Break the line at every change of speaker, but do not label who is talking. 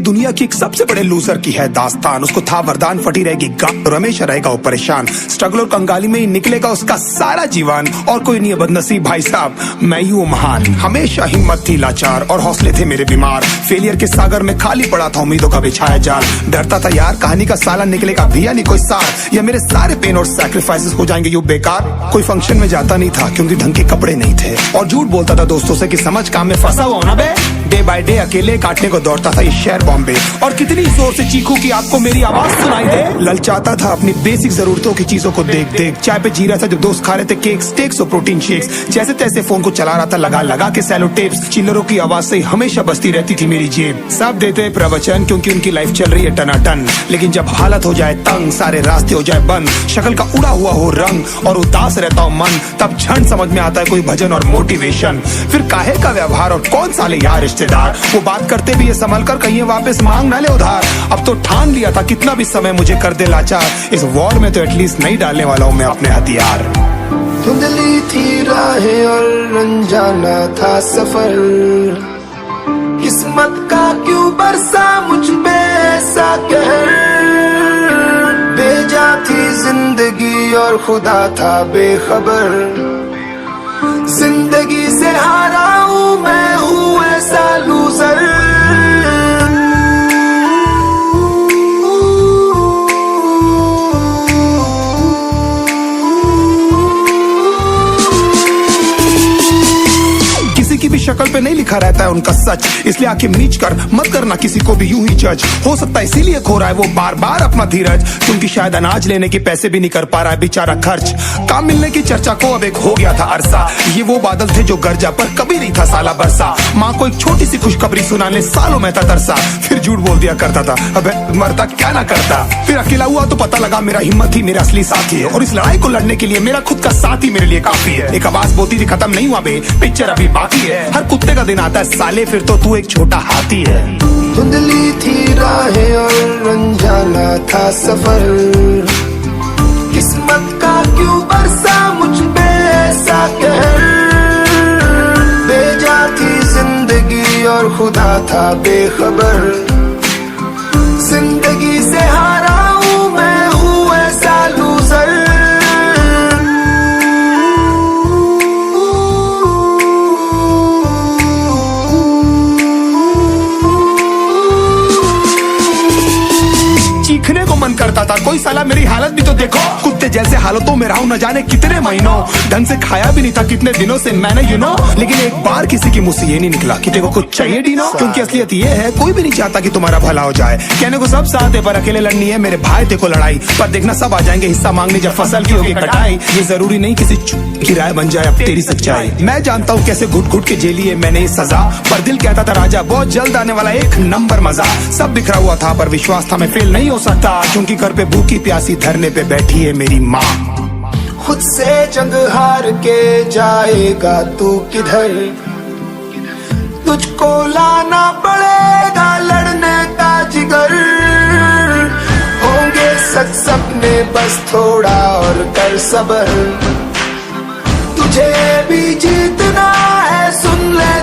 दुनिया की एक सबसे बड़े लूजर की है दास्तान। उसको था वरदान, फटी रहेगी गांड, हमेशा रहेगा वो परेशान। स्ट्रगल और कंगाली में ही निकलेगा उसका सारा जीवन। और कोई नहीं है बदनसीब भाई साहब, मैं ही हूँ महान। हमेशा हिम्मत थी लाचार और हौसले थे मेरे बीमार। फेलियर के सागर में खाली पड़ा था उम्मीदों का बिछाया जाल। डरता था यार कहानी का साला निकलेगा भी या नहीं कोई सार, या मेरे सारे पेन और सैक्रिफाइसेस हो जाएंगे यूं बेकार। कोई फंक्शन में जाता नहीं था क्योंकि ढंग के कपड़े नहीं थे, और झूठ बोलता था दोस्तों से कि समझ काम में फंसा हुआ ना बे। डे बाय डे अकेले काटने को दौड़ता था ये शहर बॉम्बे, और कितनी जोर से चीखूं कि आपको मेरी आवाज सुनाई दे। ललचाता था अपनी बेसिक जरूरतों की चीजों को देख देख। चाय पे जी रहा था जब दोस्त खा रहे थे केक, स्टेक्स और प्रोटीन शेक्स। जैसे तैसे फोन को चला रहा था लगा लगा के सैलो टेप्स। चिल्लरों की आवाज से हमेशा बजती रहती थी मेरी जेब। सब देते प्रवचन क्योंकि उनकी लाइफ चल रही है टनाटन, लेकिन जब हालत हो जाए तंग, सारे रास्ते हो जाए बंद, शक्ल का उड़ा हुआ हो रंग और उदास रहता हो मन, तब क्षण समझ में आता है कोई भजन और मोटिवेशन। फिर काहे का व्यवहार और कौन साले यार रिश्तेदार, वो बात करते भी ये संभल कर कहीं वापस मांग ना ले उधार। अब तो ठान लिया था कितना भी समय मुझे कर दे लाचार, इस वॉर में तो एटलीस्ट नहीं डालने वाला हूँ मैं अपने हथियार।
धुंधली थी राहें और अनजाना था सफर, किस्मत का क्यों बरसा मुझ पे ऐसा कहर। बेजा थी जिंदगी और खुदा था बेखबर, जिंदगी से हारा हूँ मैं, हूँ ऐसा लूजर।
की भी शक्ल पे नहीं लिखा रहता है उनका सच, इसलिए आंखें मीच कर मत करना किसी को भी यूं ही जज। हो सकता है इसीलिए खो रहा है वो बार बार अपना धीरज, क्योंकि शायद अनाज लेने के पैसे भी नहीं कर पा रहा है बेचारा खर्च। काम मिलने की चर्चा को अब एक हो गया था अरसा, ये वो बादल थे जो गरजा पर कभी नहीं था साला बरसा। माँ को एक छोटी सी खुशखबरी सुनाने सालों में था तरसा, फिर झूठ बोल दिया करता था अबे मरता क्या ना करता। फिर अकेला हुआ तो पता लगा मेरा हिम्मत ही मेरा असली साथी है, और इस लड़ाई को लड़ने के लिए मेरा खुद का साथ ही मेरे लिए काफी है। एक आवाज बोलती थी खत्म नहीं हुआ बे, पिक्चर अभी बाकी है। हर कुत्ते का दिन आता है साले, फिर तो तू एक छोटा हाथी है।
धुंधली थी राहें और अनजाना था सफर, किस्मत का क्यों बरसा मुझ पे ऐसा कहर। बेजा थी जिंदगी और खुदा था बेखबर, जिंदगी से हारा हूँ मैं, हूँ ऐसा लूजर।
चीखने को मन करता था, कोई साला मेरी हालत भी तो देखो। कुत्ते जैसे हालतों में रहा हूं न जाने कितने महीनों, ढंग से खाया भी नहीं था कितने दिनों से मैंने लेकिन एक बार किसी की मुंह से ये नहीं निकला कि तेरे को कुछ चाहिए डीनो। क्योंकि असलियत ये है कोई भी नहीं चाहता कि तुम्हारा भला हो जाए। कहने को सब साथ है पर अकेले लड़नी है मेरे भाई तेरे को लड़ाई, पर देखना सब आ जाएंगे हिस्सा मांगने जब फसल की होगी कटाई। ये जरूरी नहीं किसी की राय बन जाए अब तेरी सच्चाई। मैं जानता हूँ कैसे घुट घुट के झेली है मैंने ये सजा, पर दिल कहता था राजा बहुत जल्द आने वाला एक नंबर मजा। सब बिखरा हुआ था पर विश्वास था मैं फेल नहीं हो सकता, क्योंकि घर पे भूखी प्यासी धरने पे बैठी है मेरी माँ।
खुद से जंग हार के जाएगा तू किधर, तुझको लाना पड़ेगा लड़ने का जिगर। होंगे सच सपने बस थोड़ा और कर सबर, तुझे भी जीतना है सुन ले।